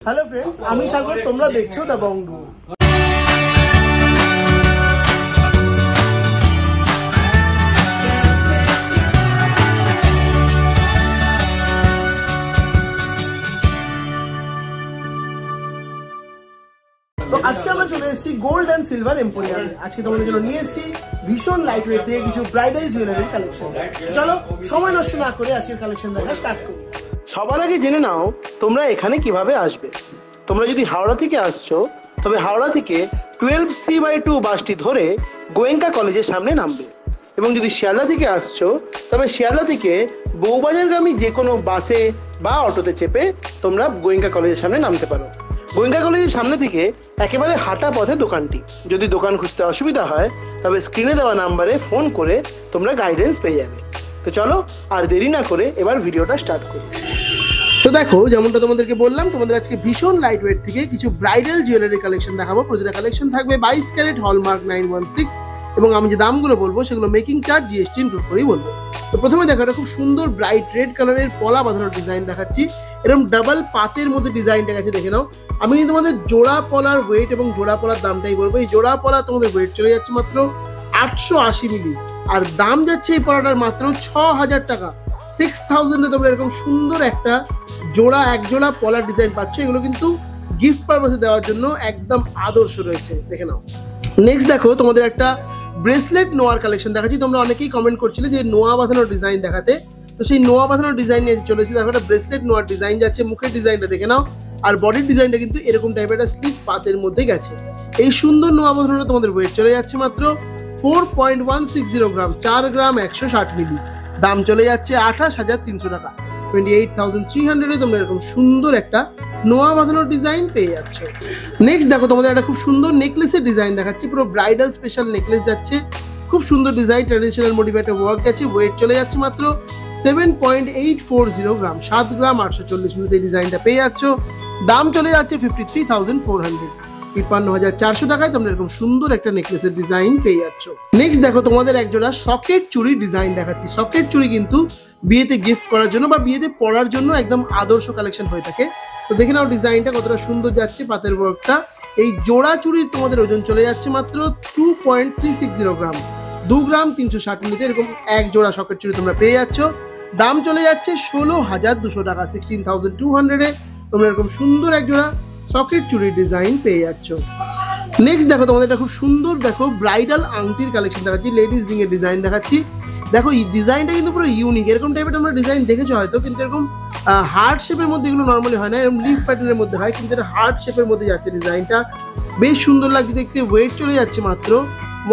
Hello friends, আমি সাগর, তোমরা দেখছো দ্য বঙ্গু। তো আজকে আমরা চলে এসেছি গোল্ড অ্যান্ড সিলভার এম্পোরিয়ামে। আজকে তোমাদের জন্য নিয়ে এসেছি ভীষণ লাইট ওয়েট থেকে কিছু ব্রাইডাল জুয়েলারির কালেকশন। চলো সময় নষ্ট না করে আজকের কালেকশন দেখা স্টার্ট করি। সবার আগে জেনে নাও তোমরা এখানে কিভাবে আসবে। তোমরা যদি হাওড়া থেকে আসছো তবে হাওড়া থেকে 12C/2 বাসটি ধরে গোয়েঙ্কা কলেজের সামনে নামবে, এবং যদি শিয়ালদা থেকে আসছো তবে শিয়ালদা থেকে বউবাজারগামী যে কোনো বাসে বা অটোতে চেপে তোমরা গোয়েঙ্কা কলেজের সামনে নামতে পারো। গোয়েঙ্কা কলেজের সামনে থেকে একেবারে হাঁটা পথে দোকানটি। যদি দোকান খুঁজতে অসুবিধা হয় তবে স্ক্রিনে দেওয়া নাম্বারে ফোন করে তোমরা গাইডেন্স পেয়ে যাবে। তো চলো আর দেরি না করে এবার ভিডিওটা স্টার্ট করি। তো দেখো, যেমনটা তোমাদেরকে বললাম, তোমাদের আজকে ভীষণ লাইট ওয়েট থেকে কিছু ব্রাইডাল জুয়েলারি কালেকশন দেখাবো। প্রতিটা কালেকশন থাকবে 22 ক্যারেট হলমার্ক 916, এবং আমি যে দামগুলো বলবো সেগুলো মেকিং চার্জ জিএসটি ইনক্লুড করেই বলবো। তো প্রথমে দেখো, এটা খুব সুন্দর ব্রাইট রেড কালারের পলা বাঁধানোর ডিজাইন দেখাচ্ছি। এরকম ডাবল পাতের মধ্যে ডিজাইনটা গেছে, দেখে নাও। আমি তোমাদের জোড়া পলার ওয়েট এবং জোড়া পলার দামটাই বলবো। এই জোড়া পলা তোমাদের ওয়েট চলে যাচ্ছে মাত্র 880 মিলি, আর দাম যাচ্ছে এই পলাটার মাত্র 6000 টাকা। 6000-এ তোমরা এরকম সুন্দর একটা জোড়া, এক জোড়া পলার ডিজাইন পাচ্ছ। এগুলো কিন্তু গিফট পারপাসে দেওয়ার জন্য একদম আদর্শ রয়েছে, দেখে নাও। নেক্সট দেখো, তোমাদের একটা ব্রেসলেট নোয়ার কালেকশন দেখাচ্ছি। তোমরা অনেকেই কমেন্ট করছিলে যে নোয়া বাঁধানোর ডিজাইন দেখাতে, তো সেই নোয়া বাঁধানোর ডিজাইন নিয়ে চলেছি। দেখো, একটা ব্রেসলেট নোয়ার ডিজাইন যাচ্ছে। মুখের ডিজাইনটা দেখে নাও, আর বডির ডিজাইনটা কিন্তু এরকম টাইপের একটা স্লিপ পাতের মধ্যে গেছে। এই সুন্দর নোয়া বাঁধানোটা তোমাদের ওয়েট চলে যাচ্ছে মাত্র 4.160 গ্রাম, 4 গ্রাম 160 মিলি। দাম চলে যাচ্ছে 28,300 টাকা। 28,300-এ তোমরা এরকম সুন্দর একটা নোয়া বাঁধানোর ডিজাইন পেয়ে যাচ্ছ। নেক্সট দেখো, তোমাদের একটা খুব সুন্দর নেকলেসের ডিজাইন দেখাচ্ছি। পুরো ব্রাইডাল স্পেশাল নেকলেস যাচ্ছে, খুব সুন্দর ডিজাইন, ট্র্যাডিশনাল মোটিভেটেড ওয়ার্ক গেছে। ওয়েট চলে যাচ্ছে মাত্র 7.840 গ্রাম, 7 গ্রাম 840 মিলিতে এই ডিজাইনটা পেয়ে যাচ্ছ। দাম চলে যাচ্ছে 53,400, 53,400 টাকায় তোমরা এরকম সুন্দর একটা নেকলেসের ডিজাইন পেয়ে যাচ্ছ। নেক্সট দেখো, তোমাদের একজোড়া সকেট চুড়ির ডিজাইন দেখাচ্ছি। সকেট চুড়ি কিন্তু বিয়েতে গিফট করার জন্য বা বিয়েতে পরার জন্য একদম আদর্শ কালেকশন হয়ে থাকে। তো দেখে নাও ডিজাইনটা কতটা সুন্দর যাচ্ছে, পাতের ওয়ার্কটা। এই জোড়া চুড়ির তোমাদের ওজন চলে যাচ্ছে মাত্র 2.360 গ্রাম, 2 গ্রাম 360 মিলিতে এরকম এক জোড়া সকেট চুড়ি তোমরা পেয়ে যাচ্ছ। দাম চলে যাচ্ছে 16,200 টাকা, 16,200-এ তোমরা এরকম সুন্দর এক জোড়া সকেট চুড়ির ডিজাইন পেয়ে যাচ্ছ। নেক্সট দেখো, তোমাদের একটা খুব সুন্দর দেখো ব্রাইডাল আংটির কালেকশন দেখাচ্ছি। লেডিস রিং এর ডিজাইন দেখাচ্ছি। দেখো, এই ডিজাইনটা কিন্তু পুরো ইউনিক। এরকম টাইপের তোমরা ডিজাইন দেখেছো হয়তো, কিন্তু এরকম হার্ট শেপের মধ্যে এগুলো নর্মালি হয় না, এরকম লিফ প্যাটার্নের মধ্যে হয়, কিন্তু এটা হার্ট শেপের মধ্যে যাচ্ছে। ডিজাইনটা বেশ সুন্দর লাগছে দেখতে। ওয়েট চলে যাচ্ছে মাত্র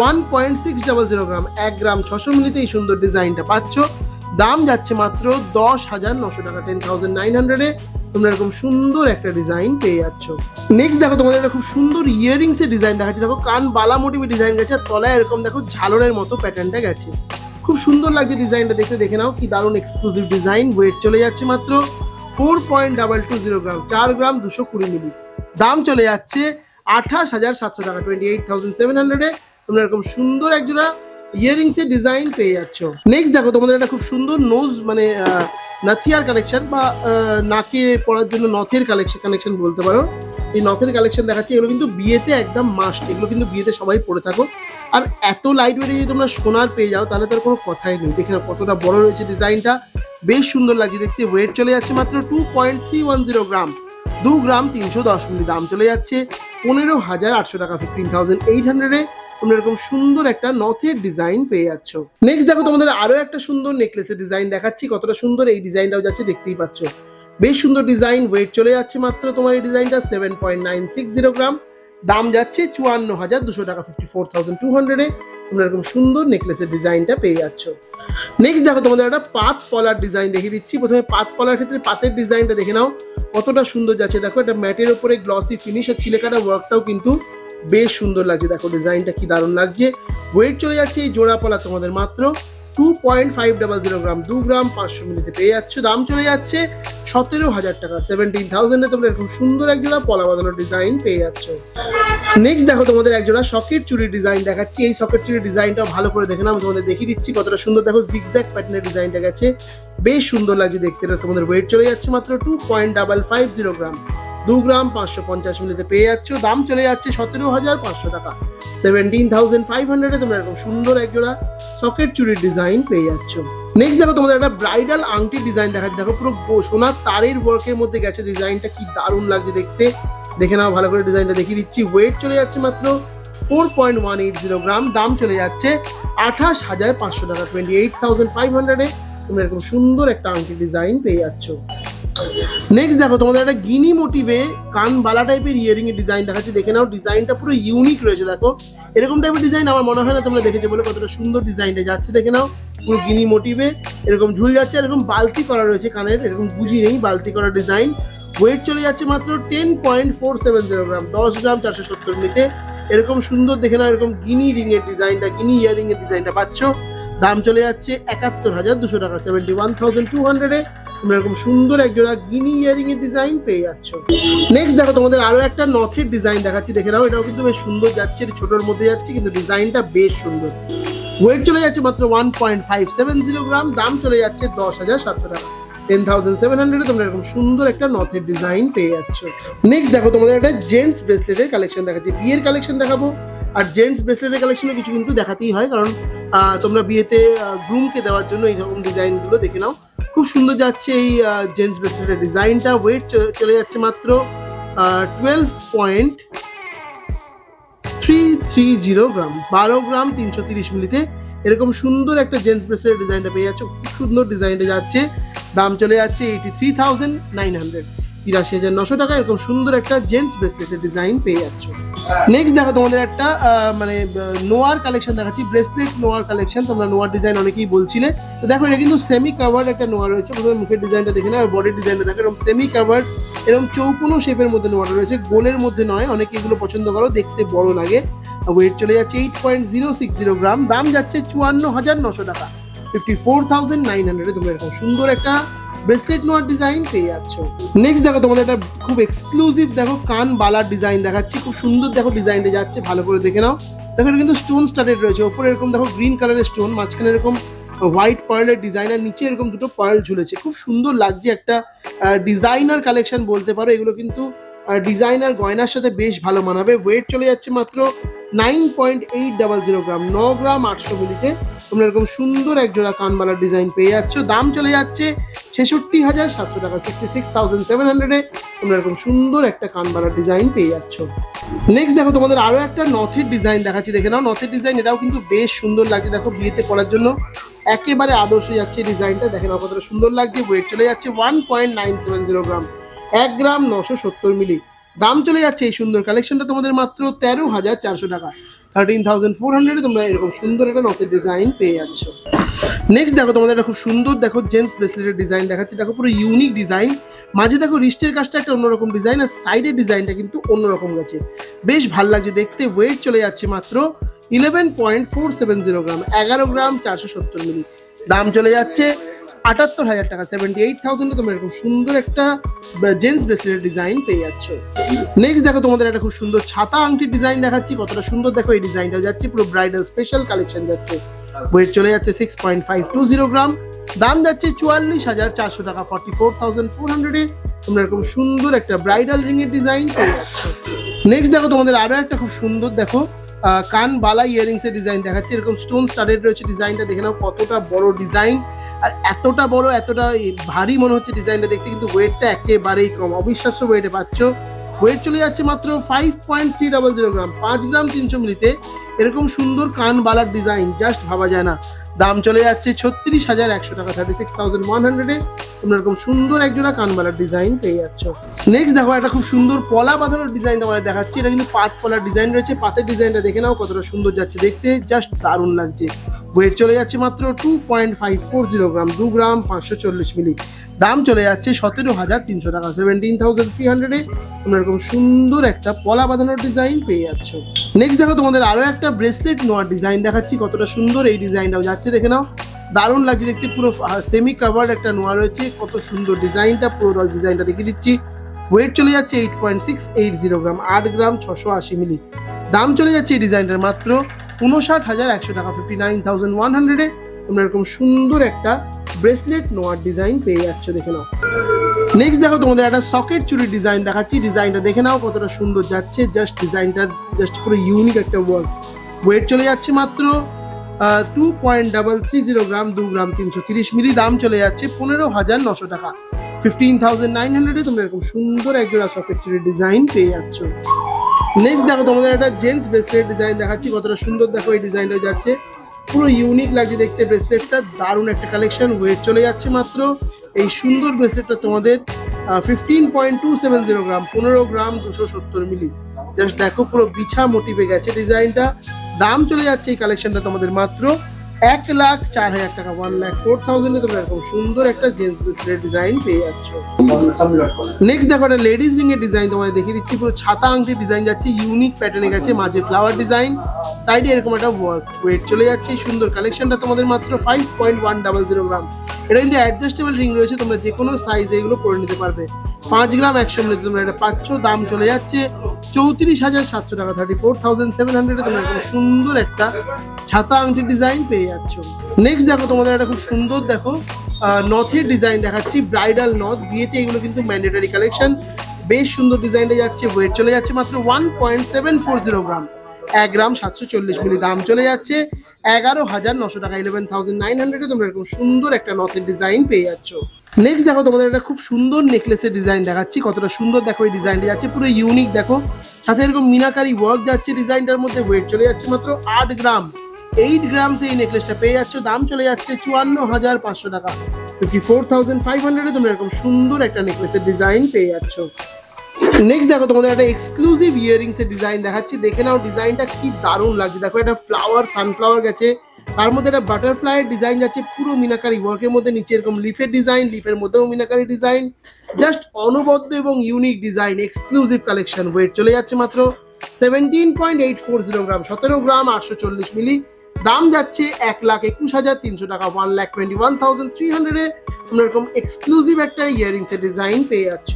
1.600 গ্রাম, 1 গ্রাম 600 মিলিতে এই সুন্দর ডিজাইনটা পাচ্ছ। দাম যাচ্ছে মাত্র 10,900 টাকা, 10,900-এ তোমরা এরকম সুন্দর একটা ডিজাইন পেয়ে যাচ্ছ। নেক্সট দেখো, তোমাদের একটা খুব সুন্দর ইয়ারিংস এর ডিজাইন দেখাচ্ছে। দেখো, কান বালা মোটিভের ডিজাইন গেছে, আর তলায় এরকম দেখো ঝালরের মতো প্যাটার্নটা গেছে। খুব সুন্দর লাগছে ডিজাইনটা দেখতে, দেখে নাও কি দারুণ এক্সক্লুসিভ ডিজাইন। ওয়েট চলে যাচ্ছে মাত্র 4.220 গ্রাম, 4 গ্রাম 220 মিলি। দাম চলে যাচ্ছে 28,700 টাকা, 28,700-এ তোমরা এরকম সুন্দর একজোড়া ইয়ারিংস এর ডিজাইন পেয়ে যাচ্ছ। নেক্সট দেখো, তোমাদের একটা খুব সুন্দর নোজ মানে নাথিয়ার কালেকশন, বা নাকে পরার জন্য নথের কালেকশন বলতে পারো। এই নথের কালেকশন দেখাচ্ছি। এগুলো কিন্তু বিয়েতে একদম মাস্ট, এগুলো কিন্তু বিয়েতে সবাই পরে থাকো। আর এত লাইট ওয়েটে যদি তোমরা সোনার পেয়ে যাও তাহলে তার কোনো কথাই নেই। দেখে নাও কতটা বড় রয়েছে ডিজাইনটা, বেশ সুন্দর লাগছে দেখতে। ওয়েট চলে যাচ্ছে মাত্র 2.310 গ্রাম, 2 গ্রাম 310 মিলি। দাম চলে যাচ্ছে 15,800 টাকা, 15,800-এ তোমরা এরকম সুন্দর একটা নথের ডিজাইন পেয়ে যাচ্ছ। নেক্সট দেখো, তোমাদের আরো একটা সুন্দর নেকলেসের ডিজাইন দেখাচ্ছি। কতটা সুন্দর এই ডিজাইনটাও যাচ্ছে, দেখতেই পাচ্ছ। বেশ সুন্দর ডিজাইন। ওয়েট চলে যাচ্ছে মাত্র তোমার এই ডিজাইনটা 7.960 গ্রাম। দাম যাচ্ছে 54,200 টাকা, 54,200-এ তোমরা এরকম সুন্দর নেকলেসের ডিজাইনটা পেয়ে যাচ্ছ। নেক্সট দেখো, তোমাদের একটা পাত পলার ডিজাইন দেখিয়ে দিচ্ছি। প্রথমে পাত পলার ক্ষেত্রে পাতের ডিজাইনটা দেখে নাও কতটা সুন্দর যাচ্ছে। দেখো, এটা ম্যাটের উপরে গ্লসি ফিনিশ, আর ছিলেকাটা ওয়ার্কটাও কিন্তু বেশ সুন্দর লাগছে। দেখো ডিজাইনটা কি দারুণ লাগছে। ওয়েট চলে যাচ্ছে এই জোড়া পলা তোমাদের মাত্র 2.500 গ্রাম, 2 গ্রাম 500 মিলিতে পেয়ে যাচ্ছ। দাম চলে যাচ্ছে 17,000 টাকা, 17,000-এ তোমরা এরকম সুন্দর এক জোড়া পলা বাঁধানোর ডিজাইন পেয়ে যাচ্ছ। নেক্সট দেখো, তোমাদের এক জোড়া সকেট চুরির ডিজাইন দেখাচ্ছি। এই সকেট চুরির ডিজাইনটাও ভালো করে দেখে নাও, আমি তোমাদের দেখিয়ে দিচ্ছি কতটা সুন্দর। দেখো, জিগজ্যাগ প্যাটার্নের ডিজাইনটা গেছে, বেশ সুন্দর লাগছে দেখতে। তোমাদের ওয়েট চলে যাচ্ছে মাত্র 2.550 গ্রাম, 2 গ্রাম 550 মিলিতে পেয়ে যাচ্ছ। দাম চলে যাচ্ছে 17,500 টাকা। 17,500 তোমরা এরকম সুন্দর একজোড়া সকেট চুরির ডিজাইন পেয়ে যাচ্ছ। নেক্সট দেখো তোমাদের একটা ব্রাইডাল আংটি ডিজাইন দেখাচ্ছি। দেখো পুরো সোনার তারের ওয়ার্কের মধ্যে গেছে ডিজাইনটা, কি দারুণ লাগছে দেখতে। দেখে নাও ভালো করে, ডিজাইনটা দেখিয়ে দিচ্ছি। ওয়েট চলে যাচ্ছে মাত্র 4.180 গ্রাম। দাম চলে যাচ্ছে 28,500 টাকা। 28,500 তোমরা এরকম সুন্দর একটা আংটি ডিজাইন পেয়ে যাচ্ছ। নেক্সট দেখো তোমাদের একটা গিনি মোটিভে কান বালা টাইপের ইয়ারিং এর ডিজাইন দেখাচ্ছি। দেখে নাও ডিজাইনটা পুরো ইউনিক রয়েছে। দেখো এরকম টাইপের ডিজাইন আমার মনে হয় না তোমরা দেখেছো বলে, কতটা সুন্দর ডিজাইনটা যাচ্ছে। দেখে নাও পুরো গিনি মোটিভে এরকম ঝুল যাচ্ছে, এরকম বালতি করা রয়েছে কানের, এরকম বুঝি নেই বালতি করা ডিজাইন। ওয়েট চলে যাচ্ছে মাত্র 10.470 গ্রাম। 10 গ্রাম 470 মিলিতে এরকম সুন্দর দেখে নাও এরকম গিনি রিং এর ডিজাইনটা, গিনি ইয়ারিং এর ডিজাইনটা পাচ্ছ। দাম চলে যাচ্ছে 71,200 টাকা। 71,200 তোমরা এরকম সুন্দর একজোড়া গিনি ইয়ারিং এর ডিজাইন পেয়ে যাচ্ছ। নেক্সট দেখো তোমাদের আরো একটা নথের ডিজাইন দেখাচ্ছি। দেখে নাও এটাও কিন্তু বেশ সুন্দর যাচ্ছে, এটা ছোটোর মধ্যে যাচ্ছে কিন্তু ডিজাইনটা বেশ সুন্দর। ওয়েট চলে যাচ্ছে মাত্র 1.570 গ্রাম। দাম চলে যাচ্ছে 10,700 টাকা। 10,700 তোমরা এরকম সুন্দর একটা নথের ডিজাইন পেয়ে যাচ্ছ। নেক্সট দেখো তোমাদের একটা জেন্টস ব্রেসলেটের কালেকশন দেখাচ্ছি। বিয়ের কালেকশন দেখাবো, আর জেন্টস ব্রেসলেটের কালেকশনও কিছু কিন্তু দেখাতেই হয়, কারণ তোমরা বিয়েতে গ্রুমকে দেওয়ার জন্য এইরকম ডিজাইনগুলো দেখে নাও। খুব সুন্দর যাচ্ছে এই জেন্টস ব্রেসলেটের ডিজাইনটা। ওয়েট চলে যাচ্ছে মাত্র 12.330 গ্রাম। 12 গ্রাম 330 মিলিতে এরকম সুন্দর একটা জেন্টস ব্রেসলেটের ডিজাইনটা পেয়ে যাচ্ছ। খুব সুন্দর ডিজাইনটা যাচ্ছে। দাম চলে যাচ্ছে 83,900, 83,900 টাকা। এরকম সুন্দর একটা জেন্টস ব্রেসলেটের ডিজাইন পেয়ে যাচ্ছ। নেক্সট দেখো তোমাদের একটা মানে নোয়ার কালেকশন দেখাচ্ছি। Bracelet noir collection. তোমরা নোয়ার ডিজাইন অনেকেই বলছিলে, তো দেখো এটা কিন্তু সেমি কাভার্ড একটা নোয়ার রয়েছে। প্রথমে মুখের ডিজাইনটা দেখে নাও, বডির ডিজাইনটা দেখো এরকম সেমি কাভার্ড, এরকম চৌকোনো শেপের মধ্যে নোয়ার রয়েছে, গোলের মধ্যে নয়। অনেকে এগুলো পছন্দ করো, দেখতে বড় লাগে। ওয়েট চলে যাচ্ছে 8.060 গ্রাম। দাম যাচ্ছে 54,900 টাকা। 54,900 তোমরা এরকম সুন্দর একটা ব্রেসলেট নোয়ার ডিজাইন পেয়ে যাচ্ছ। নেক্সট দেখো তোমাদের একটা খুব এক্সক্লুসিভ দেখো কান বালার ডিজাইন দেখাচ্ছি। খুব সুন্দর দেখো ডিজাইনটা যাচ্ছে, ভালো করে দেখে নাও। দেখো এটা কিন্তু স্টোন স্টার্টেড রয়েছে। ওপরে এরকম দেখো গ্রিন কালারের স্টোন, মাঝখানে এরকম হোয়াইট পার্লের ডিজাইন, আর নিচে এরকম দুটো পার্ল ঝুলেছে। খুব সুন্দর লাগছে, একটা ডিজাইনার কালেকশন বলতে পারো। এগুলো কিন্তু ডিজাইনার গয়নার সাথে বেশ ভালো মানাবে। ওয়েট চলে যাচ্ছে মাত্র 9.800 গ্রাম। 9 গ্রাম 800 মিলিতে তোমরা এরকম সুন্দর একজোড়া কানবালার ডিজাইন পেয়ে যাচ্ছ। দাম চলে যাচ্ছে 66,700 টাকা। 66,700 তোমরা এরকম সুন্দর একটা কানবালার ডিজাইন পেয়ে যাচ্ছ। নেক্সট দেখো তোমাদের আরো একটা নথের ডিজাইন দেখাচ্ছি। দেখে নাও নথের ডিজাইন, এটাও কিন্তু বেশ সুন্দর লাগছে। দেখো বিয়েতে পরার জন্য একেবারে আদর্শ যাচ্ছে ডিজাইনটা। দেখে নাও কতটা সুন্দর লাগছে। ওয়েট চলে যাচ্ছে 1.970 গ্রাম। 1 গ্রাম 970 মিলি। দাম চলে যাচ্ছে এই সুন্দর কালেকশনটা তোমাদের মাত্র 13,400 টাকা। 13,400 তোমরা এরকম সুন্দর একটা নথের ডিজাইন পেয়ে যাচ্ছ। নেক্সট দেখো তোমাদের একটা খুব সুন্দর দেখো জেন্টস ব্রেসলেটের ডিজাইন দেখাচ্ছি। দেখো পুরো ইউনিক ডিজাইন। মাঝে দেখো রিস্টের কাজটা একটা অন্যরকম ডিজাইন, আর সাইডের ডিজাইনটা কিন্তু অন্যরকম গেছে, বেশ ভালো লাগছে দেখতে। ওয়েট চলে যাচ্ছে মাত্র 11.470 গ্রাম। 11 গ্রাম 470 মিলি। দাম চলে যাচ্ছে 78,000 টাকা। 78,000 তোমরা এরকম সুন্দর একটা জেন্টস ব্রেসলেটের ডিজাইন পেয়ে যাচ্ছ। নেক্সট দেখো তোমাদের একটা খুব সুন্দর ছাতা আংটির ডিজাইন দেখাচ্ছি। কতটা সুন্দর দেখো এই ডিজাইনটা যাচ্ছে, পুরো ব্রাইডাল স্পেশাল কালেকশন যাচ্ছে। ওয়েট চলে যাচ্ছে 6.520 গ্রাম। দাম যাচ্ছে 44,400 টাকা। 44,400 তোমরা এরকম সুন্দর একটা ব্রাইডাল রিং এর ডিজাইন পেয়ে যাচ্ছ। নেক্সট দেখো তোমাদের আরো একটা খুব সুন্দর দেখো কান বালা ইয়ারিংস এর ডিজাইন দেখাচ্ছি। এরকম স্টোন স্টাডেড রয়েছে ডিজাইনটা। দেখে নাও কতটা বড় ডিজাইন, আর এতটা বড় এতটা ভারী মনে হচ্ছে ডিজাইনটা দেখতে, কিন্তু ওয়েটটা একেবারেই কম, অবিশ্বাস্য ওয়েটে পাচ্ছ। ওয়েট চলে যাচ্ছে মাত্র 5.300 গ্রাম। 5 গ্রাম 300 মিলিতে এরকম সুন্দর কান বালার ডিজাইন জাস্ট ভাবা যায় না। দাম চলে যাচ্ছে 36,100 টাকা। 36,100 তোমরা এরকম সুন্দর একজোড়া কানবালার ডিজাইন পেয়ে যাচ্ছ। নেক্সট দেখো একটা খুব সুন্দর পলা বাঁধানোর ডিজাইন তোমাদের দেখাচ্ছি। এটা কিন্তু পাত পলার ডিজাইন রয়েছে। পাতের ডিজাইনটা দেখে নাও কতটা সুন্দর যাচ্ছে দেখতে, জাস্ট দারুণ লাগছে। ওয়েট চলে যাচ্ছে মাত্র 2.540 গ্রাম। 2 গ্রাম 540 মিলি। দাম চলে যাচ্ছে 17,300 টাকা। 17,300 তোমরা এরকম সুন্দর একটা পলা বাঁধানোর ডিজাইন পেয়ে যাচ্ছ। নেক্সট দেখো তোমাদের আরো একটা ব্রেসলেট নোয়ার ডিজাইন দেখাচ্ছি। কতটা সুন্দর এই ডিজাইনটাও যাচ্ছে, দেখে নাও দারুণ লাগছে দেখতে। পুরো সেমি কাভার্ড একটা নোয়া রয়েছে, কত সুন্দর ডিজাইনটা। পুরো ডিজাইনটা দেখিয়ে দিচ্ছি। ওয়েট চলে যাচ্ছে 8.680 গ্রাম। 8 গ্রাম 680 মিলি। দাম চলে যাচ্ছে এই ডিজাইনটার মাত্র 59,100 টাকা। 59,100 তোমরা এরকম সুন্দর একটা ব্রেসলেট নোয়ার ডিজাইন পেয়ে যাচ্ছ, দেখে নাও। নেক্সট দেখো তোমাদের একটা সকেট চুড়ি ডিজাইন দেখাচ্ছি, ডিজাইনটা দেখে নাও কতটা সুন্দর যাচ্ছে, জাস্ট ডিজাইনটার জাস্ট পুরো ইউনিক একটা ওয়ার্ক। ওয়েট চলে যাচ্ছে মাত্র 2.330 গ্রাম, 2 গ্রাম 330 মিলি। দাম চলে যাচ্ছে 15,900 টাকা, 15,900 তোমরা এরকম সুন্দর একজোড়া সকেট চুড়ি ডিজাইন পেয়ে যাচ্ছ। নেক্সট দেখো তোমাদের একটা জেন্টস ব্রেসলেট ডিজাইন দেখাচ্ছি, কতটা সুন্দর দেখো এই ডিজাইনটা যাচ্ছে, পুরো ইউনিক লাগছে দেখতে ব্রেসলেটটা, দারুণ একটা কালেকশন। ওয়েট চলে যাচ্ছে মাত্র এই সুন্দর ব্রেসলেটটা তোমাদের 15.270 গ্রাম, 15 গ্রাম 270 মিলি। জাস্ট দেখো পুরো বিছা মোটিভে গেছে ডিজাইনটা। দাম চলে যাচ্ছে এই কালেকশনটা তোমাদের মাত্র 1,04,000 টাকা, 1,04,000 তোমরা এরকম সুন্দর একটা জেন্টস ব্রেসলেট ডিজাইন পেয়ে যাচ্ছ। নেক্সট দেখো একটা লেডিস রিং এর ডিজাইন তোমাদের দেখিয়ে দিচ্ছি, পুরো ছাতা আংটির ডিজাইন যাচ্ছে, ইউনিক প্যাটার্নে গেছে, মাঝে ফ্লাওয়ার ডিজাইন, সাইডে এরকম একটা ওয়ার্ক। ওয়েট চলে যাচ্ছে এই সুন্দর কালেকশনটা তোমাদের মাত্র 5.100 গ্রাম। এটা কিন্তু অ্যাডজাস্টেবল রিং রয়েছে, তোমরা যে কোনো সাইজে এগুলো করে নিতে পারবে। 5 গ্রাম 100 মিলি তোমরা এটা পাচ্ছ। দাম চলে যাচ্ছে 34,700 টাকা, 34,700 তোমরা এরকম সুন্দর একটা ছাতা আংটির ডিজাইন পেয়ে যাচ্ছ। নেক্সট দেখো তোমাদের একটা খুব সুন্দর দেখো নথের ডিজাইন দেখাচ্ছি, ব্রাইডাল নথ, বিয়েতে এগুলো কিন্তু ম্যান্ডেটারি কালেকশন, বেশ সুন্দর ডিজাইনটা যাচ্ছে। ওয়েট চলে যাচ্ছে মাত্র 1.740 গ্রাম, 1 গ্রাম 740 মিলি। দাম চলে যাচ্ছে 11,900 টাকা, 11,900 তোমরা এরকম সুন্দর একটা নথের ডিজাইন পেয়ে যাচ্ছ। নেক্সট দেখো তোমাদের একটা খুব সুন্দর নেকলেসের ডিজাইন দেখাচ্ছি, কতটা সুন্দর দেখো এই ডিজাইনটা যাচ্ছে, পুরো ইউনিক দেখো, সাথে এরকম মিনাকারি ওয়ার্ক যাচ্ছে ডিজাইনটার মধ্যে। ওয়েট চলে যাচ্ছে মাত্র 8 গ্রাম, 8 গ্রাম এই নেকলেসটা পেয়ে যাচ্ছ। দাম চলে যাচ্ছে 54,500 টাকা, 54,500 তোমরা এরকম সুন্দর একটা নেকলেসের ডিজাইন পেয়ে যাচ্ছ। নেক্সট দেখো তোমাদের একটা এক্সক্লুসিভ ইয়ারিংস এর ডিজাইন দেখাচ্ছি, দেখে নাও ডিজাইনটা কি দারুণ লাগছে। দেখো এটা ফ্লাওয়ার, সানফ্লাওয়ার গেছে, তার মধ্যে একটা বাটারফ্লাই এর ডিজাইন যাচ্ছে, পুরো মিনাকারি ওয়ার্কের মধ্যে, নিচে এরকম লিফের ডিজাইন, লিফের মধ্যেও মিনাকারি ডিজাইন, জাস্ট অনবদ্য এবং unique design, exclusive collection. Wait চলে যাচ্ছে মাত্র 17.840 গ্রাম, 17 গ্রাম 840 মিলি। দাম যাচ্ছে 1,21,300 টাকা, 1,21,300 তোমরা এরকম এক্সক্লুসিভ একটা ইয়ারিংস এর ডিজাইন পেয়ে যাচ্ছ।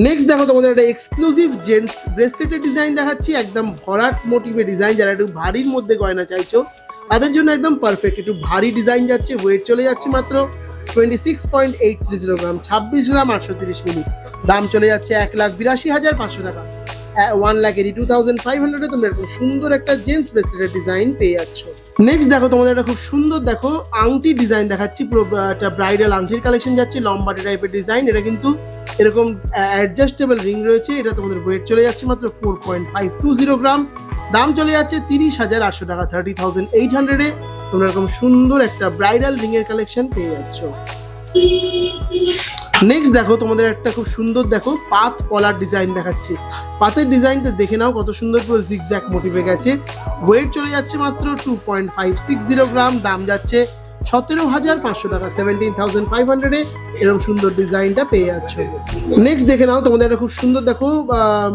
নেক্সট দেখো তোমাদের একটা এক্সক্লুসিভ জেন্টস ব্রেসলেটের ডিজাইন দেখাচ্ছি, একদম ভরাট মোটিভে ডিজাইন, যারা একটু ভারীর মধ্যে গয়না চাইছো তাদের জন্য একদম পারফেক্ট, একটু ভারী ডিজাইন যাচ্ছে। ওয়েট চলে যাচ্ছে মাত্র 26.830 গ্রাম, 26 গ্রাম 830 মিলি। দাম চলে যাচ্ছে 1,82,500 টাকা, 1,82,500 তোমরা এরকম সুন্দর একটা জেন্টস ব্রেসলেটের ডিজাইন পেয়ে যাচ্ছ। নেক্সট দেখো তোমাদের একটা খুব সুন্দর দেখো আংটি ডিজাইন দেখাচ্ছি, পুরো একটা ব্রাইডাল আংটির কালেকশন যাচ্ছে, লম্বাটে টাইপের ডিজাইন, এটা কিন্তু এরকম অ্যাডজাস্টেবল রিং রয়েছে। এটা তোমাদের ওয়েট চলে যাচ্ছে মাত্র 4.520 গ্রাম, দাম চলে যাচ্ছে 30,800 টাকা, 30,800 তোমরা এরকম সুন্দর একটা ব্রাইডাল রিং এর কালেকশন পেয়ে যাচ্ছ। নেক্সট দেখো তোমাদের একটা খুব সুন্দর দেখো পাত কলার ডিজাইন দেখাচ্ছি, পাতের ডিজাইনটা দেখে নাও কত সুন্দর পুরো জিগজ্যাগ মোটিভে গেছে। ওয়েট চলে যাচ্ছে মাত্র 2.560 গ্রাম, দাম যাচ্ছে 17,500 টাকা, 17,500 এরকম সুন্দর ডিজাইনটা পেয়ে যাচ্ছ। নেক্সট দেখে নাও তোমাদের একটা খুব সুন্দর দেখো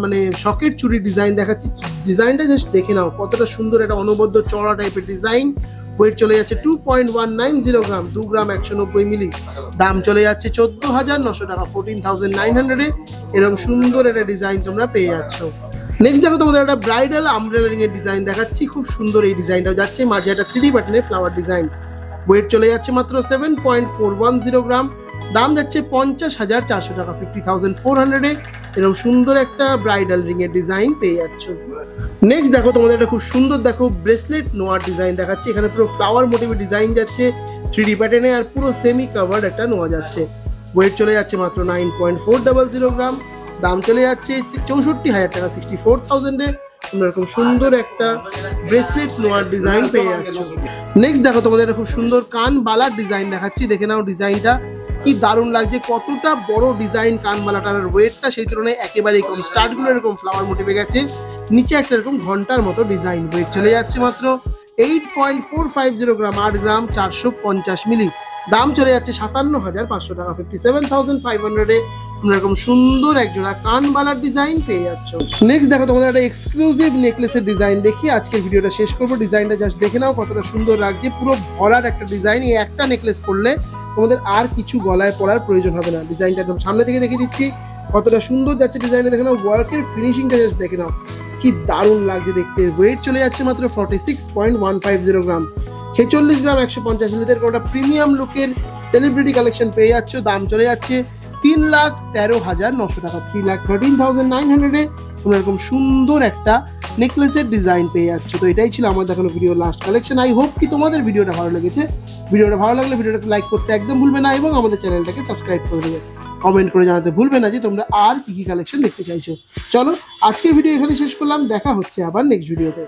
মানে সকেট চুড়ি ডিজাইন দেখাচ্ছি, ডিজাইনটা জাস্ট দেখে নাও কতটা সুন্দর, একটা অনবদ্য চড়া টাইপের ডিজাইন। ওয়েট চলে যাচ্ছে 2.190 গ্রাম, 2 গ্রাম 190 মিলি। দাম চলে যাচ্ছে 14,900 টাকা, 14,900 এরকম সুন্দর একটা ডিজাইন তোমরা পেয়ে যাচ্ছ। নেক্সট দেখো তোমাদের একটা ব্রাইডাল আমব্রেলা রিং এর ডিজাইন দেখাচ্ছি, খুব সুন্দর এই ডিজাইনটাও যাচ্ছে, মাঝে একটা 3D বাটনের ফ্লাওয়ার ডিজাইন। ওয়েট চলে যাচ্ছে মাত্র 7.410 গ্রাম, দাম যাচ্ছে 50,400 টাকা, 50,400 এরকম সুন্দর একটা ব্রাইডাল রিং এর ডিজাইন পেয়ে যাচ্ছ। নেক্সট দেখো তোমাদের একটা খুব সুন্দর দেখো ব্রেসলেট নোয়ার ডিজাইন দেখাচ্ছি, এখানে পুরো ফ্লাওয়ার মোটিভে ডিজাইন যাচ্ছে 3D প্যাটার্নে, আর পুরো সেমি কাভার্ড একটা নোয়া যাচ্ছে। ওয়েট চলে যাচ্ছে মাত্র 9.400 গ্রাম, দাম চলে যাচ্ছে 64,000 টাকা, 64,000 তোমরা এরকম সুন্দর একটা ব্রেসলেট নোয়ার ডিজাইন পেয়ে যাচ্ছ। নেক্সট দেখো তোমাদের একটা খুব সুন্দর কান বালার ডিজাইন দেখাচ্ছি, দেখে নাও ডিজাইনটা কি দারুণ লাগছে, কতটা বড় ডিজাইন কান বালাটার, ওয়েটটা সেই তুলনায় একেবারেই কম, স্টার্টগুলো এরকম ফ্লাওয়ার মোটিভে গেছে, নিচে একটা এরকম ঘন্টার মতো ডিজাইন। ওয়েট চলে যাচ্ছে মাত্র 8.450 গ্রাম, 8 গ্রাম 450 মিলি। দাম চলে যাচ্ছে 57,500 টাকা, 57,500 তোমরা এরকম সুন্দর একজোড়া কানবালার ডিজাইন পেয়ে যাচ্ছ। নেক্সট দেখো তোমাদের একটা এক্সক্লুসিভ নেকলেসের ডিজাইন দেখি, আজকের ভিডিওটা শেষ করবো। ডিজাইনটা জাস্ট দেখে নাও কতটা সুন্দর লাগছে, পুরো ভরার একটা ডিজাইন, এই একটা নেকলেস পরলে তোমাদের আর কিছু গলায় পরার প্রয়োজন হবে না। ডিজাইনটা একদম সামনে থেকে দেখিয়ে দিচ্ছি কতটা সুন্দর যাচ্ছে, ডিজাইনটা দেখে নাও, ওয়ার্কের ফিনিশিংটা জাস্ট দেখে নাও কি দারুণ লাগছে দেখতে। ওয়েট চলে যাচ্ছে মাত্র 46.150 গ্রাম, 46 গ্রাম 150 মিলিতে একটা প্রিমিয়াম লুকের সেলিব্রিটি কালেকশন পেয়ে যাচ্ছ। দাম চলে যাচ্ছে 3,13,900 টাকা, 3,13,900 তোমরা এরকম সুন্দর একটা নেকলেসের ডিজাইন পেয়ে যাচ্ছ। তো এটাই ছিল আমার দেখানো video last collection. I hope কি তোমাদের ভিডিওটা ভালো লেগেছে। ভিডিওটা ভালো লাগলে ভিডিওটাকে লাইক করতে একদম ভুলবে না এবং আমাদের চ্যানেলটাকে সাবস্ক্রাইব করে দেবে। কমেন্ট করে জানাতে ভুলবে না যে তোমরা আর কি কি কালেকশন দেখতে চাইছো। চলো আজকের ভিডিও এখানে শেষ করলাম, দেখা হচ্ছে আবার নেক্সট ভিডিওতে।